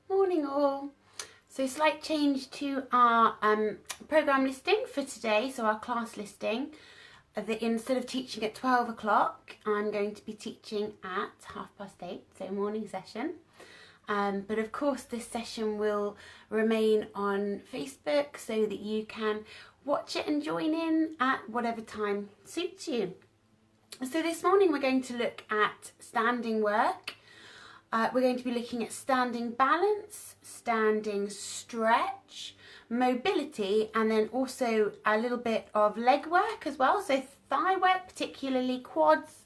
Morning all. So slight change to our programme listing for today, so our class listing. Instead of teaching at 12 o'clock, I'm going to be teaching at 8:30, so morning session. But of course this session will remain on Facebook so that you can watch it and join in at whatever time suits you. So this morning we're going to look at standing work. We're going to be looking at standing balance, standing stretch, mobility, and then also a little bit of leg work as well. So thigh work, particularly quads,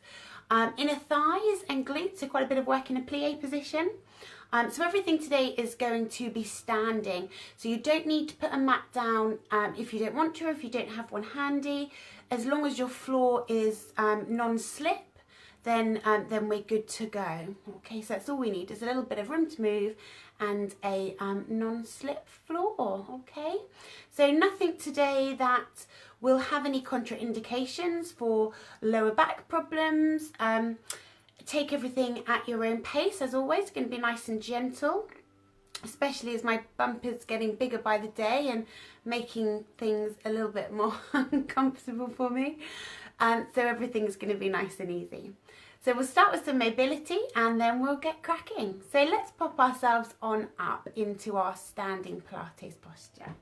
inner thighs and glutes, so quite a bit of work in a plie position. So everything today is going to be standing. So you don't need to put a mat down if you don't want to, or if you don't have one handy. As long as your floor is non-slip, then we're good to go. Okay, so that's all we need, is a little bit of room to move and a non-slip floor. Okay, so nothing today that will have any contraindications for lower back problems. Take everything at your own pace. As always, it's going to be nice and gentle, especially as my bump is getting bigger by the day and making things a little bit more uncomfortable for me. So everything's going to be nice and easy. So we'll start with some mobility and then we'll get cracking. So let's pop ourselves on up into our standing Pilates posture.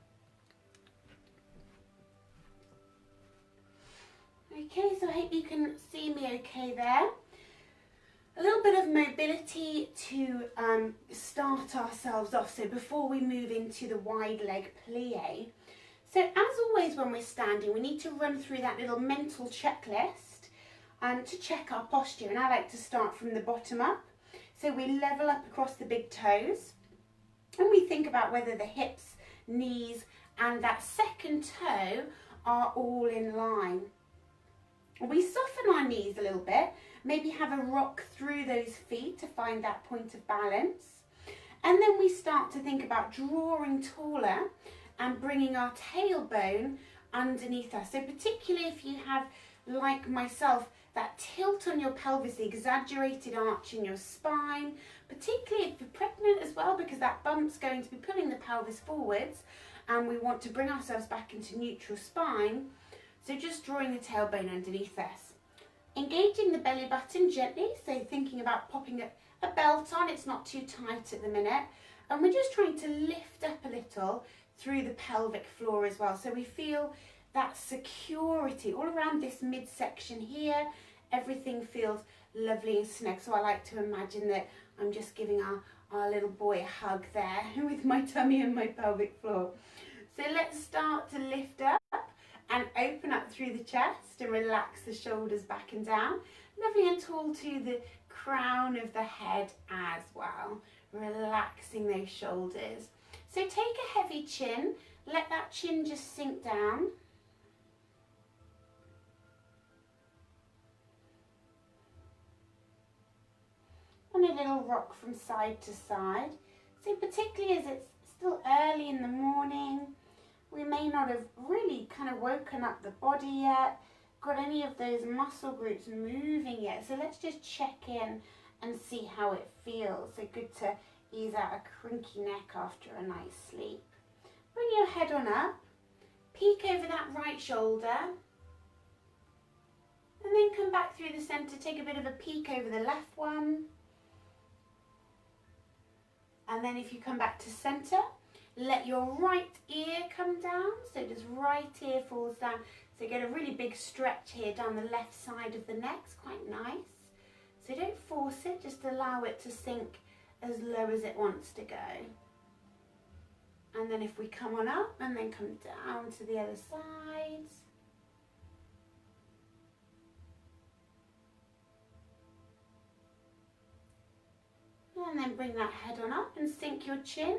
Okay, so I hope you can see me okay there. A little bit of mobility to start ourselves off, so before we move into the wide leg plie. So as always when we're standing, we need to run through that little mental checklist to check our posture, and I like to start from the bottom up. So we level up across the big toes and we think about whether the hips, knees and that second toe are all in line. We soften our knees a little bit, maybe have a rock through those feet to find that point of balance. And then we start to think about drawing taller and bringing our tailbone underneath us. So particularly if you have, like myself, that tilt on your pelvis, the exaggerated arch in your spine, particularly if you're pregnant as well, because that bump's going to be pulling the pelvis forwards and we want to bring ourselves back into neutral spine. So just drawing the tailbone underneath us. Engaging the belly button gently, so thinking about popping a belt on, it's not too tight at the minute. And we're just trying to lift up a little through the pelvic floor as well. So we feel that security all around this midsection here. Everything feels lovely and snug. So I like to imagine that I'm just giving our little boy a hug there with my tummy and my pelvic floor. So let's start to lift up and open up through the chest and relax the shoulders back and down. Lovely and tall to the crown of the head as well. Relaxing those shoulders. So take a heavy chin, let that chin just sink down. And a little rock from side to side. So particularly as it's still early in the morning, we may not have really kind of woken up the body yet, got any of those muscle groups moving yet. So let's just check in and see how it feels. So good to ease out a crinky neck after a night's sleep. Bring your head on up, peek over that right shoulder, and then come back through the centre, take a bit of a peek over the left one. And then if you come back to centre, let your right ear come down, so just right ear falls down. So get a really big stretch here down the left side of the neck, it's quite nice. So don't force it, just allow it to sink as low as it wants to go. And then if we come on up and then come down to the other side. And then bring that head on up and sink your chin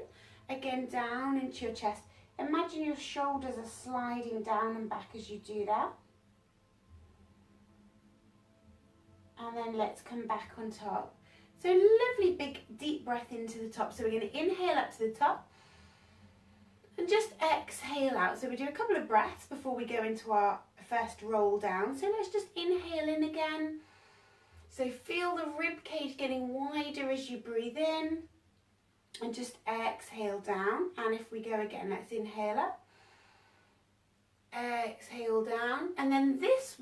again down into your chest. Imagine your shoulders are sliding down and back as you do that. And then let's come back on top. So lovely big deep breath into the top. So we're going to inhale up to the top and just exhale out. So we do a couple of breaths before we go into our first roll down. So let's just inhale in again. So feel the rib cage getting wider as you breathe in. and just exhale down. And if we go again, let's inhale up, exhale down, and then this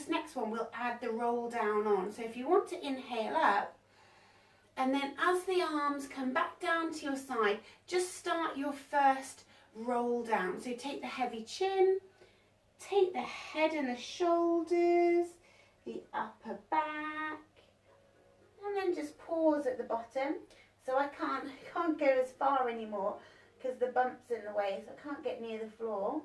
next one we'll add the roll down on. So if you want to inhale up, and then as the arms come back down to your side, just start your first roll down. So take the heavy chin, take the head and the shoulders, the upper back, and then just pause at the bottom. So I can't go as far anymore because the bump's in the way, so I can't get near the floor.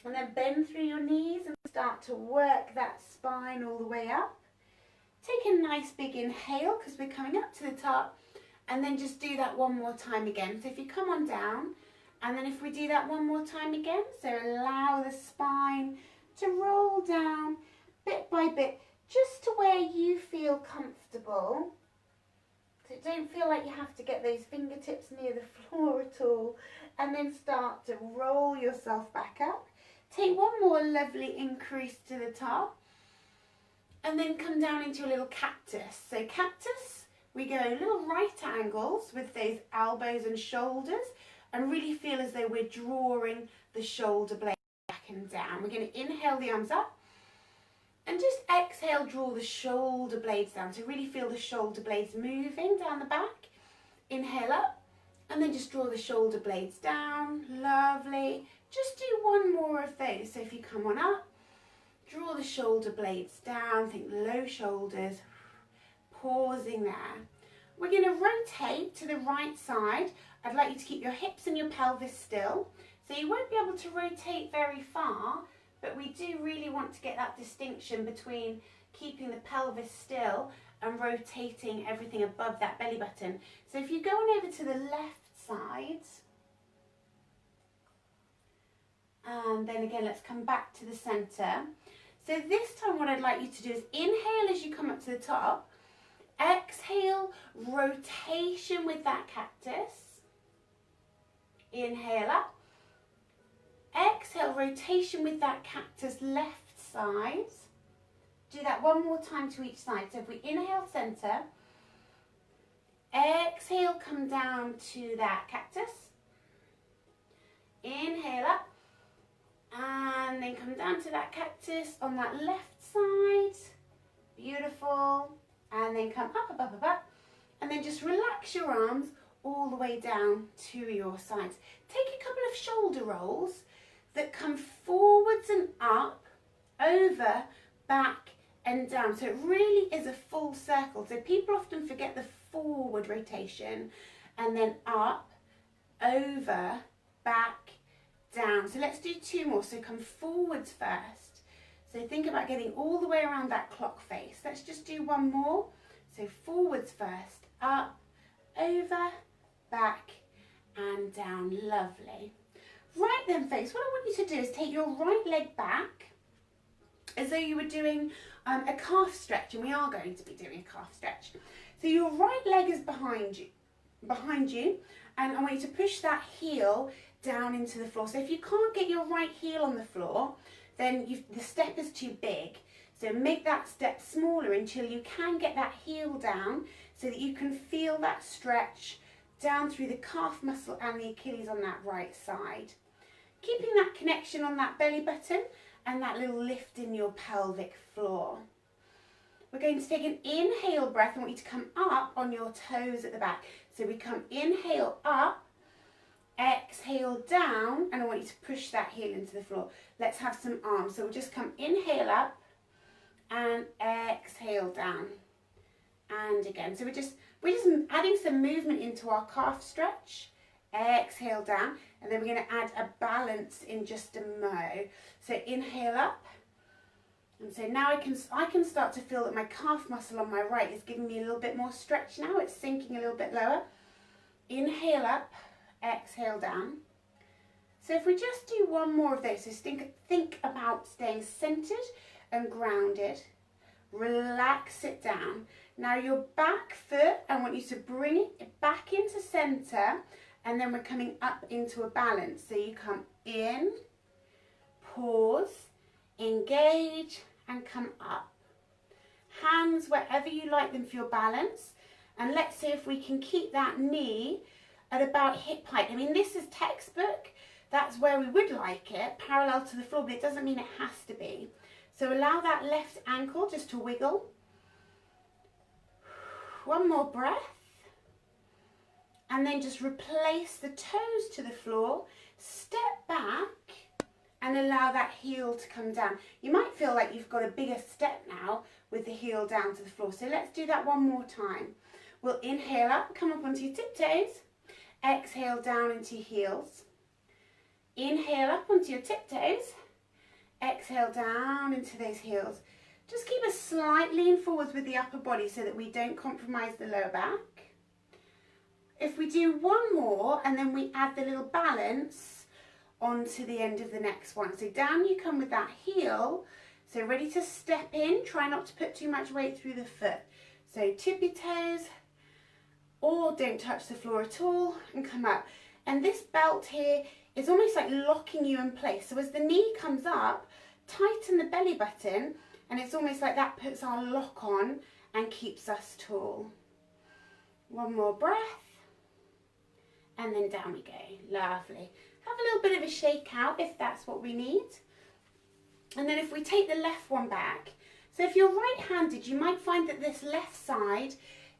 And then bend through your knees and start to work that spine all the way up. Take a nice big inhale because we're coming up to the top, and then just do that one more time again. So if you come on down, and then if we do that one more time again, so allow the spine to roll down bit by bit, just to where you feel comfortable. So don't feel like you have to get those fingertips near the floor at all. And then start to roll yourself back up. Take one more lovely increase to the top. And then come down into a little cactus. So cactus, we go little right angles with those elbows and shoulders, and really feel as though we're drawing the shoulder blade back and down. We're going to inhale the arms up, and just exhale, draw the shoulder blades down. So really feel the shoulder blades moving down the back. Inhale up, and then just draw the shoulder blades down. Lovely. Just do one more of those. So if you come on up, draw the shoulder blades down, think low shoulders, pausing there. We're going to rotate to the right side. I'd like you to keep your hips and your pelvis still. So you won't be able to rotate very far, but we do really want to get that distinction between keeping the pelvis still and rotating everything above that belly button. So if you go on over to the left side, and then again, let's come back to the center. So this time what I'd like you to do is inhale as you come up to the top, exhale, rotation with that cactus, inhale up, exhale, rotation with that cactus left side. Do that one more time to each side. So if we inhale center, exhale, come down to that cactus, inhale up, and then come down to that cactus on that left side. Beautiful. And then come up, up, up, up, up. And then just relax your arms all the way down to your sides. Take a couple of shoulder rolls that come forwards and up, over, back and down. So it really is a full circle. So people often forget the forward rotation, and then up, over, back, down. So let's do two more. So come forwards first. So think about getting all the way around that clock face. Let's just do one more. So forwards first, up, over, back and down. Lovely. Right then folks, what I want you to do is take your right leg back as though you were doing a calf stretch, and we are going to be doing a calf stretch. So your right leg is behind you, and I want you to push that heel down into the floor. So if you can't get your right heel on the floor, then the step is too big. So make that step smaller until you can get that heel down so that you can feel that stretch down through the calf muscle and the Achilles on that right side. Keeping that connection on that belly button and that little lift in your pelvic floor. We're going to take an inhale breath. I want you to come up on your toes at the back. So we come inhale up, exhale down, and I want you to push that heel into the floor. Let's have some arms. So we'll just come inhale up and exhale down. And again. So we're just adding some movement into our calf stretch. Exhale down, and then we're going to add a balance in just a mo. So inhale up, and so now I can start to feel that my calf muscle on my right is giving me a little bit more stretch now. It's sinking a little bit lower. Inhale up, exhale down. So if we just do one more of those, so think about staying centered and grounded. Relax it down. Now your back foot, I want you to bring it back into center, and then we're coming up into a balance. So you come in, pause, engage, and come up. Hands wherever you like them for your balance. And let's see if we can keep that knee at about hip height. I mean, this is textbook. That's where we would like it, parallel to the floor, but it doesn't mean it has to be. So allow that left ankle just to wiggle. One more breath. And then just replace the toes to the floor, step back, and allow that heel to come down. You might feel like you've got a bigger step now with the heel down to the floor. So let's do that one more time. We'll inhale up, come up onto your tiptoes. Exhale down into your heels. Inhale up onto your tiptoes. Exhale down into those heels. Just keep a slight lean forwards with the upper body so that we don't compromise the lower back. If we do one more and then we add the little balance onto the end of the next one. So down you come with that heel. So ready to step in. Try not to put too much weight through the foot. So tippy toes, or don't touch the floor at all, and come up. And this belt here is almost like locking you in place. So as the knee comes up, tighten the belly button, and it's almost like that puts our lock on and keeps us tall. One more breath, and then down we go. Lovely. Have a little bit of a shake out if that's what we need. And then if we take the left one back, so if you're right-handed, you might find that this left side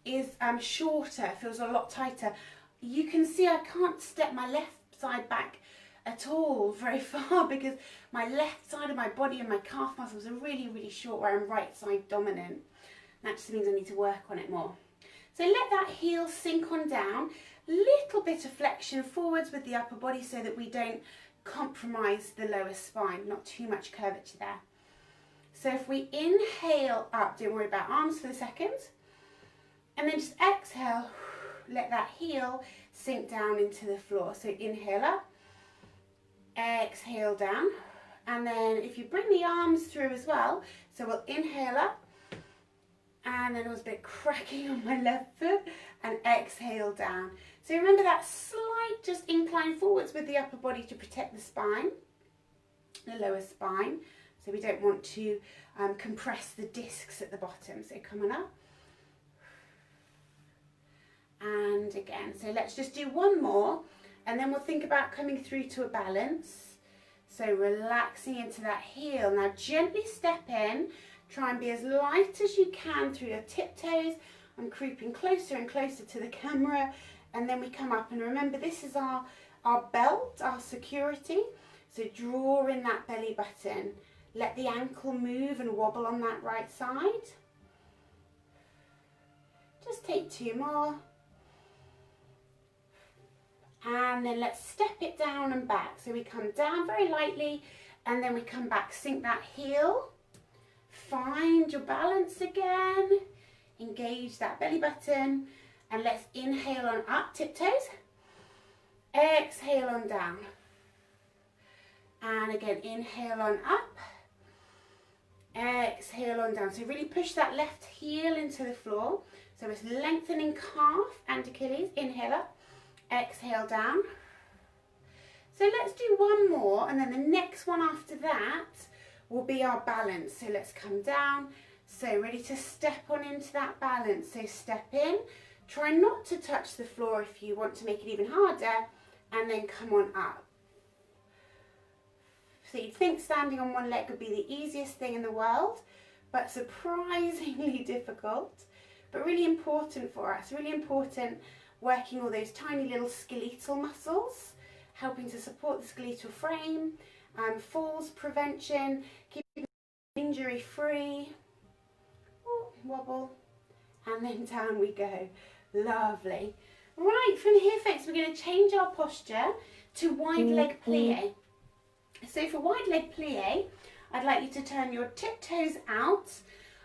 is shorter, feels a lot tighter. You can see I can't step my left side back at all very far because my left side of my body and my calf muscles are really, really short where I'm right side dominant. That just means I need to work on it more. So let that heel sink on down, little bit of flexion forwards with the upper body so that we don't compromise the lower spine, not too much curvature there. So if we inhale up, don't worry about arms for the second, and then just exhale, let that heel sink down into the floor. So inhale up, exhale down, and then if you bring the arms through as well, so we'll inhale up, and then there was a bit cracking on my left foot, and exhale down. So remember that slight just incline forwards with the upper body to protect the spine, the lower spine, so we don't want to compress the discs at the bottom. So come on up. And again, so let's just do one more, and then we'll think about coming through to a balance. So relaxing into that heel. Now gently step in, try and be as light as you can through your tiptoes. I'm creeping closer and closer to the camera, and then we come up, and remember this is our belt, our security. So draw in that belly button. Let the ankle move and wobble on that right side. Just take two more. And then let's step it down and back. So we come down very lightly, and then we come back, sink that heel. Find your balance again. Engage that belly button, and let's inhale on up, tiptoes. Exhale on down. And again, inhale on up. Exhale on down. So really push that left heel into the floor. So it's lengthening calf and Achilles. Inhale up. Exhale down. So let's do one more, and then the next one after that will be our balance. So let's come down. So ready to step on into that balance. So step in, try not to touch the floor if you want to make it even harder, and then come on up. So you'd think standing on one leg would be the easiest thing in the world, but surprisingly difficult, but really important for us, really important, working all those tiny little skeletal muscles, helping to support the skeletal frame, falls prevention, keeping injury free. Ooh, wobble, and then down we go. Lovely. Right, from here folks, we're going to change our posture to wide leg plie. So for wide leg plie, I'd like you to turn your tiptoes out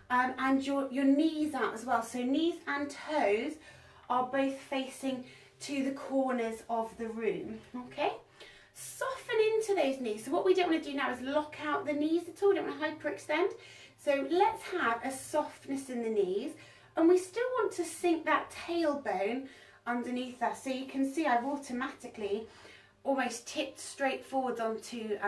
and your knees out as well. So knees and toes are both facing to the corners of the room, okay? Soften into those knees. So what we don't want to do now is lock out the knees at all. We don't want to hyperextend. So let's have a softness in the knees, and we still want to sink that tailbone underneath us. So you can see I've automatically almost tipped straight forwards onto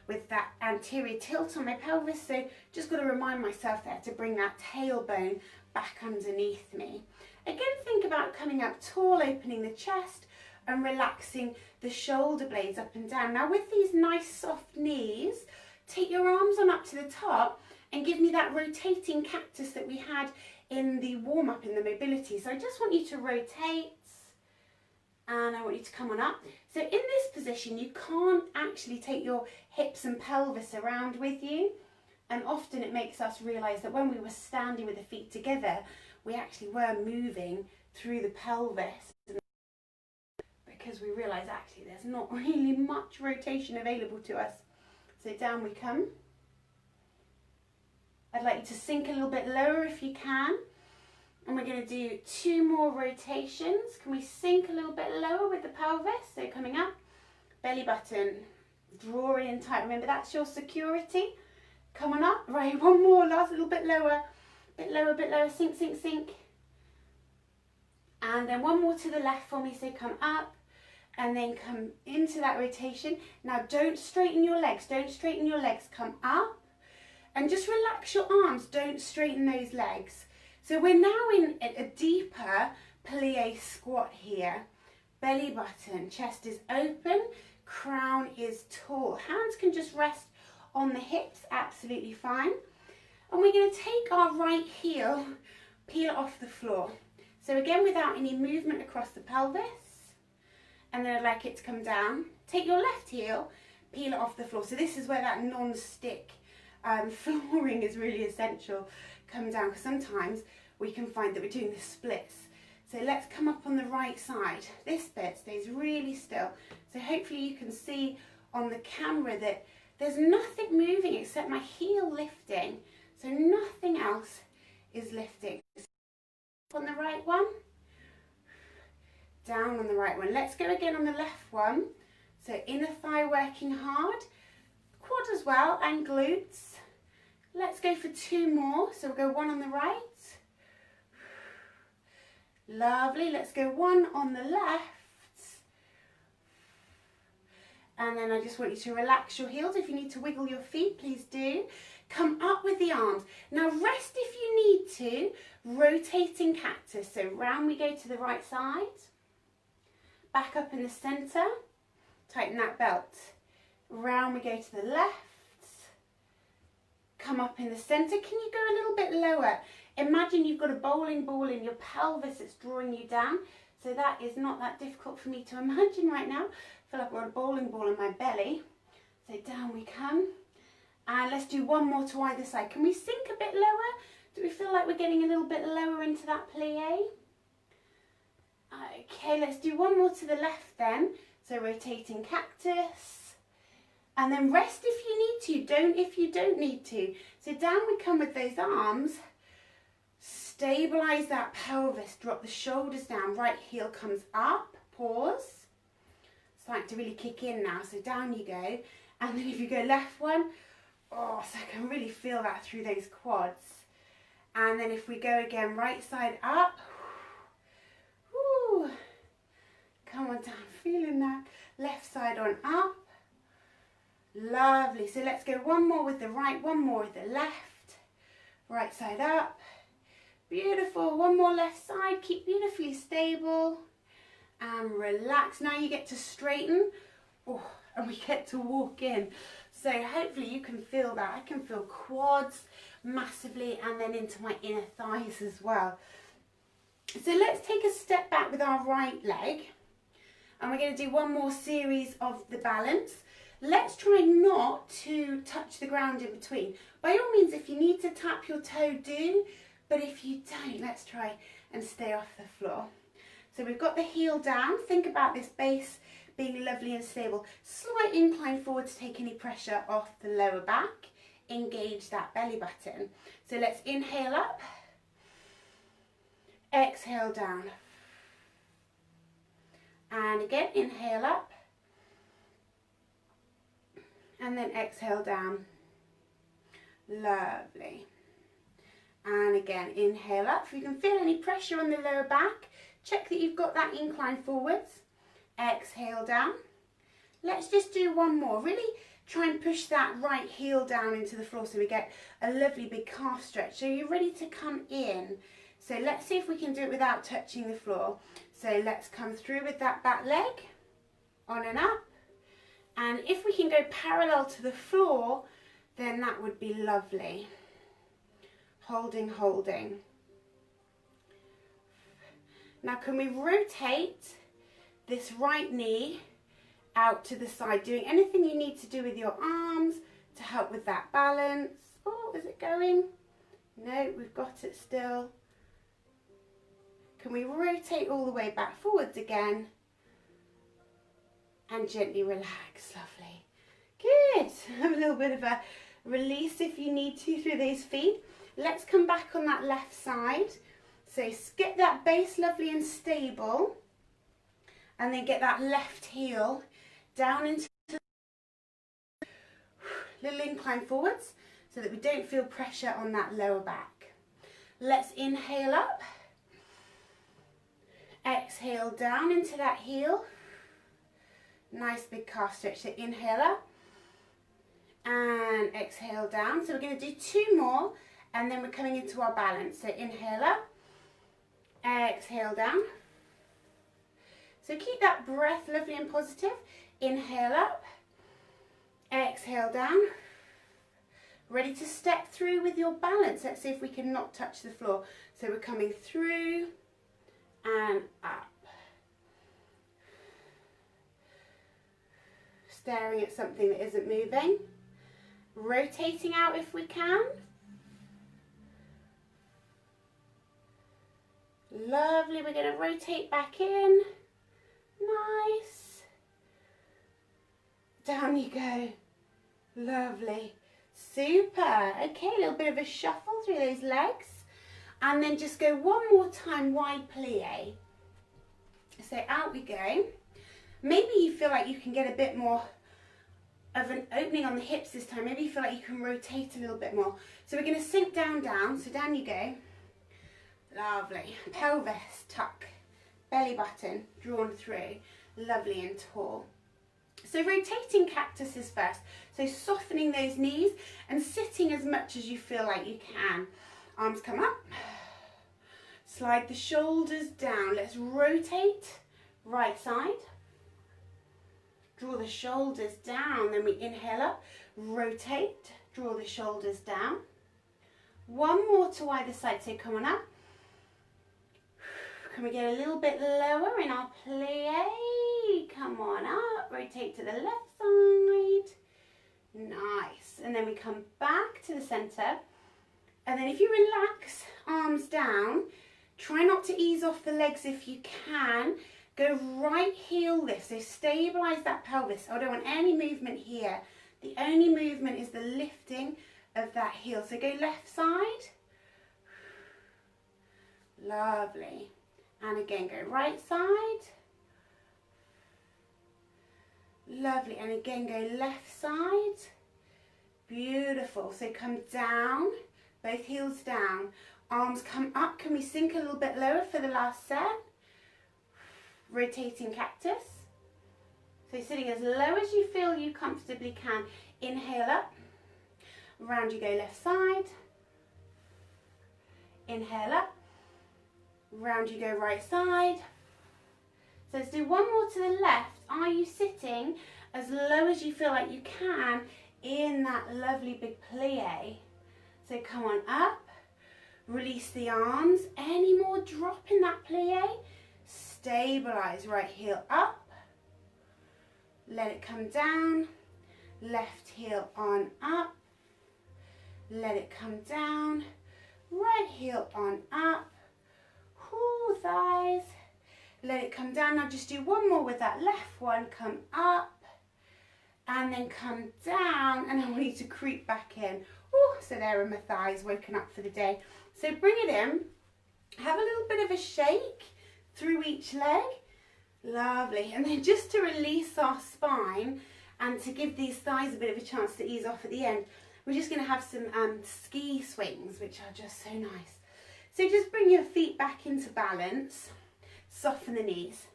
with that anterior tilt on my pelvis. So just got to remind myself there to bring that tailbone back underneath me. Again, think about coming up tall, opening the chest and relaxing the shoulder blades up and down. Now with these nice soft knees, take your arms on up to the top and give me that rotating cactus that we had in the warm-up in the mobility. So I just want you to rotate and I want you to come on up. So in this position, you can't actually take your hips and pelvis around with you. And often it makes us realise that when we were standing with the feet together, we actually were moving through the pelvis because we realise actually there's not really much rotation available to us. So down we come. I'd like you to sink a little bit lower if you can. And we're going to do 2 more rotations. Can we sink a little bit lower with the pelvis? So coming up, belly button, draw it in tight. Remember, that's your security. Come on up. Right, one more, last little bit lower. Bit lower, sink, sink, sink. And then one more to the left for me. So come up and then come into that rotation. Now don't straighten your legs. Don't straighten your legs. Come up and just relax your arms. Don't straighten those legs. So we're now in a deeper plie squat here. Belly button, chest is open, crown is tall. Hands can just rest on the hips, absolutely fine. And we're going to take our right heel, peel it off the floor. So again, without any movement across the pelvis. And then I'd like it to come down. Take your left heel, peel it off the floor. So this is where that non-stick flooring is really essential. Come down, because sometimes we can find that we're doing the splits. So let's come up on the right side. This bit stays really still. So hopefully you can see on the camera that there's nothing moving except my heel lifting. So nothing else is lifting. On the right one, down on the right one. Let's go again on the left one. So inner thigh working hard, quad as well and glutes. Let's go for 2 more. So we'll go 1 on the right. Lovely. Let's go 1 on the left. And then I just want you to relax your heels. If you need to wiggle your feet, please do. Come up with the arms. Now rest if you need to. Rotating cactus. So round we go to the right side. Back up in the centre. Tighten that belt. Round we go to the left. Come up in the centre. Can you go a little bit lower? Imagine you've got a bowling ball in your pelvis that's drawing you down. So that is not that difficult for me to imagine right now. I feel like I've got a bowling ball in my belly. So down we come. And let's do 1 more to either side. Can we sink a bit lower? Do we feel like we're getting a little bit lower into that plie? Okay, let's do 1 more to the left then. So rotating cactus. And then rest if you need to, don't if you don't need to. So down we come with those arms. Stabilise that pelvis, drop the shoulders down, right heel comes up, pause. It's starting to really kick in now, so down you go. And then if you go left one, oh, so I can really feel that through those quads. And then if we go again, right side up. Whoo. Come on down, feeling that. Left side on up. Lovely. So let's go 1 more with the right, 1 more with the left. Right side up. Beautiful. 1 more left side. Keep beautifully stable. And relax. Now you get to straighten. Oh, and we get to walk in. So hopefully you can feel that. I can feel quads massively and then into my inner thighs as well. So let's take a step back with our right leg. And we're going to do 1 more series of the balance. Let's try not to touch the ground in between. By all means, if you need to tap your toe, do. But if you don't, let's try and stay off the floor. So we've got the heel down. Think about this base being lovely and stable. Slight incline forward to take any pressure off the lower back. Engage that belly button. So let's inhale up. Exhale down. And again, inhale up. And then exhale down. Lovely. And again, inhale up. If you can feel any pressure on the lower back, check that you've got that incline forwards. Exhale down. Let's just do 1 more. Really try and push that right heel down into the floor so we get a lovely big calf stretch. So you're ready to come in. So let's see if we can do it without touching the floor. So let's come through with that back leg, on and up. And if we can go parallel to the floor, then that would be lovely. Holding, holding. Now can we rotate this right knee out to the side, doing anything you need to do with your arms to help with that balance. Oh, is it going? No, we've got it still. Can we rotate all the way back forwards again? And gently relax, lovely. Good. Have a little bit of a release if you need to through those feet. Let's come back on that left side. So get that base lovely and stable. And then get that left heel down into the little incline forwards so that we don't feel pressure on that lower back. Let's inhale up. Exhale down into that heel. Nice big calf stretch. So inhale up and exhale down. So we're going to do 2 more and then we're coming into our balance. So inhale up, exhale down. So keep that breath lovely and positive. Inhale up, exhale down. Ready to step through with your balance. Let's see if we can not touch the floor. So we're coming through and up. Staring at something that isn't moving. Rotating out if we can. Lovely, we're going to rotate back in. Nice. Down you go. Lovely. Super. Okay, a little bit of a shuffle through those legs. And then just go one more time, wide plie. So out we go. Maybe you feel like you can get a bit more of an opening on the hips this time. Maybe you feel like you can rotate a little bit more. So we're going to sink down, down. So down you go. Lovely. Pelvis, tuck. Belly button drawn through. Lovely and tall. So rotating cactuses first. So softening those knees and sitting as much as you feel like you can. Arms come up. Slide the shoulders down. Let's rotate. Right side. Draw the shoulders down. Then we inhale up. Rotate. Draw the shoulders down. One more to either side. So come on up. Can we get a little bit lower in our plie? Come on up. Rotate to the left side. Nice. And then we come back to the center. And then if you relax, arms down, try not to ease off the legs if you can. Go right heel lift. So stabilize that pelvis. I don't want any movement here. The only movement is the lifting of that heel. So go left side. Lovely. And again, go right side. Lovely. And again, go left side. Beautiful. So come down, both heels down. Arms come up. Can we sink a little bit lower for the last set? Rotating cactus. So sitting as low as you feel you comfortably can. Inhale up. Round you go left side. Inhale up. Round you go right side. So let's do one more to the left. Are you sitting as low as you feel like you can in that lovely big plie? So come on up. Release the arms. Any more drop in that plie? Stabilize. Right heel up. Let it come down. Left heel on up. Let it come down. Right heel on up. Ooh, thighs. Let it come down. Now just do one more with that left one. Come up and then come down, and I want you to creep back in. Ooh, so there are my thighs woken up for the day. So bring it in. Have a little bit of a shake through each leg. Lovely. And then just to release our spine and to give these thighs a bit of a chance to ease off at the end, we're just going to have some ski swings, which are just so nice. So just bring your feet back into balance, soften the knees,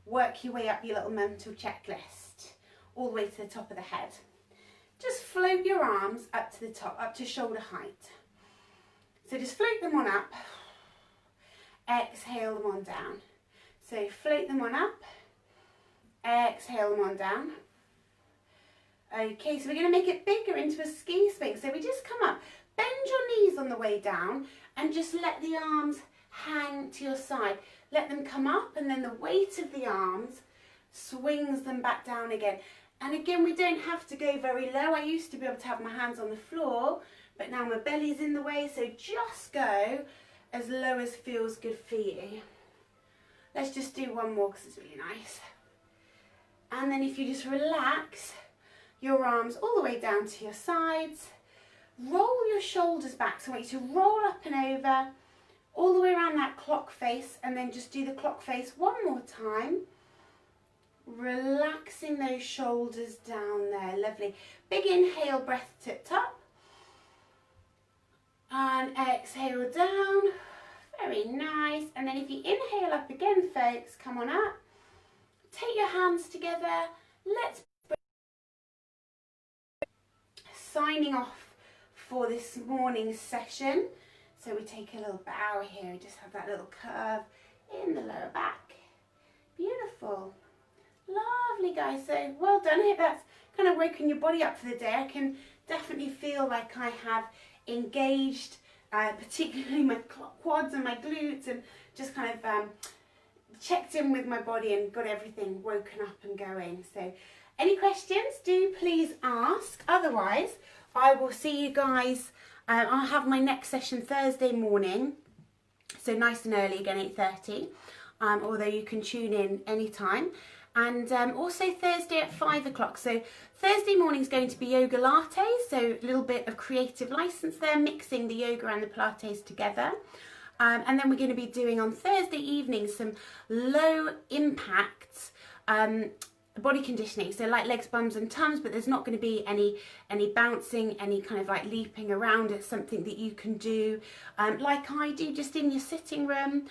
work your way up your little mental checklist, all the way to the top of the head. Just float your arms up to the top, up to shoulder height. So just float them on up, exhale them on down. So float them on up, exhale them on down. Okay, so we're going to make it bigger into a ski swing. So we just come up, bend your knees on the way down and just let the arms hang to your side. Let them come up and then the weight of the arms swings them back down again. And again, we don't have to go very low. I used to be able to have my hands on the floor, but now my belly's in the way. So just go as low as feels good for you. Let's just do one more because it's really nice. And then if you just relax your arms all the way down to your sides, roll your shoulders back. So I want you to roll up and over, all the way around that clock face, and then just do the clock face one more time. Relaxing those shoulders down there. Lovely. Big inhale, breath tipped up. And exhale down. Very nice. And then if you inhale up again, folks, come on up. Take your hands together. Let's signing off for this morning's session. So we take a little bow here, just have that little curve in the lower back. Beautiful. Lovely, guys. So well done. I hope that's kind of woken your body up for the day. I can definitely feel like I have engaged, particularly my quads and my glutes, and just kind of checked in with my body and got everything woken up and going. So any questions, do please ask. Otherwise, I will see you guys. I'll have my next session Thursday morning, so nice and early again, 8:30, although you can tune in anytime. And also Thursday at 5 o'clock. So Thursday morning is going to be yoga lattes, so a little bit of creative license there, mixing the yoga and the Pilates together. And then we're going to be doing on Thursday evening some low impact body conditioning, so like legs, bums and tums, but there's not going to be any bouncing, any kind of like leaping around. It's something that you can do like I do, just in your sitting room.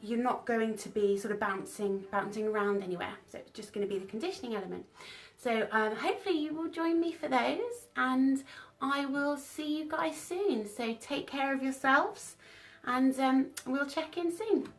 You're not going to be sort of bouncing around anywhere, so it's just going to be the conditioning element. So hopefully you will join me for those, and I will see you guys soon. So take care of yourselves, and we'll check in soon.